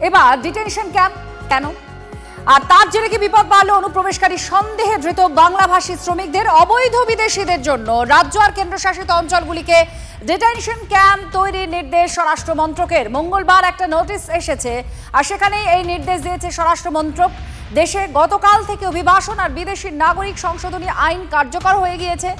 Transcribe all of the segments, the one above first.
এবার detention camp কেন? আর তার জেরে কি বিপদ বাড়ল অনুপ্রবেশকারী সন্দেহে ধৃত বাংলাভাষী শ্রমিকদের? অবৈধ বিদেশিদের জন্য রাজ্য আর কেন্দ্রশাসিত অঞ্চলগুলিকে ডিটেনশন ক্যাম্প তৈরির নির্দেশ স্বরাষ্ট্র মন্ত্রকের। মঙ্গলবার একটা নোটিশ এসেছে আর সেখানেই এই নির্দেশ দিয়েছে স্বরাষ্ট্র মন্ত্রক। দেশে গতকাল থেকে অভিবাসন আর বিদেশি নাগরিক সংশোধনী আইন কার্যকর হয়ে গিয়েছে,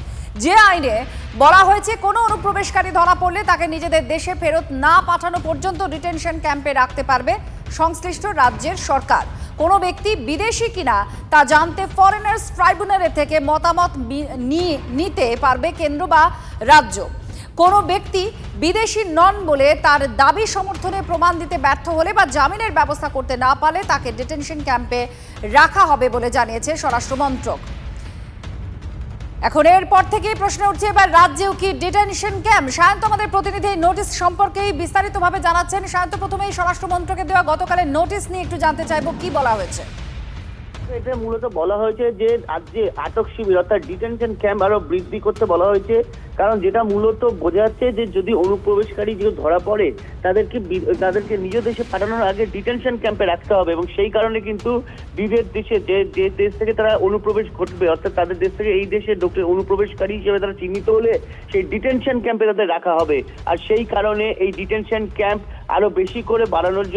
যে আইনে বলা হয়েছে কোনো অনুপ্রবেশকারী ধরা পড়লে তাকে নিজেদের দেশে ফেরত না পাঠানো পর্যন্ত ডিটেনশন ক্যাম্পে রাখতে পারবে সংশ্লিষ্ট রাজ্যের সরকার। কোনো ব্যক্তি বিদেশি কিনা তা জানতে ফরেনার্স ট্রাইব্যুনালের থেকে মতামত নিতে পারবে কেন্দ্র বা রাজ্য। কোনো ব্যক্তি বিদেশি নন বলে তার দাবি সমর্থনে প্রমাণ দিতে ব্যর্থ হলে বা জামিনের ব্যবস্থা করতে না পারলে তাকে ডিটেনশন ক্যাম্পে রাখা হবে বলে জানিয়েছে স্বরাষ্ট্র মন্ত্রক। এখন এরপর থেকেই প্রশ্ন উঠছে, এবার রাজ্যেও কি ডিটেনশন ক্যাম্প? সায়ন্ত আমাদের প্রতিনিধি নোটিশ সম্পর্কেই বিস্তারিতভাবে জানাচ্ছেন। সায়ন্ত, প্রথমেই স্বরাষ্ট্র মন্ত্রকের দেওয়া গতকালের নোটিশ নিয়ে একটু জানতে চাইবো, কি বলা হয়েছে? এটা মূলত বলা হয়েছে যে রাজ্যে আটক শিবির অর্থাৎ ডিটেনশন ক্যাম্প আরো বৃদ্ধি করতে বলা হয়েছে। কারণ যেটা মূলত বোঝা যাচ্ছে যে যদি অনুপ্রবেশকারী কেউ ধরা পড়ে তাদেরকে নিজ দেশে পাঠানোর আগে ডিটেনশন ক্যাম্পে রাখতে হবে, এবং সেই কারণে কিন্তু বিদেশ দেশে যে দেশ থেকে তারা অনুপ্রবেশ ঘটবে অর্থাৎ তাদের দেশ থেকে এই দেশে অনুপ্রবেশকারী হিসেবে তারা চিহ্নিত হলে সেই ডিটেনশন ক্যাম্পে তাদের রাখা হবে। আর সেই কারণে এই ডিটেনশন ক্যাম্প আরো বেশি করে বাড়ানোর জন্য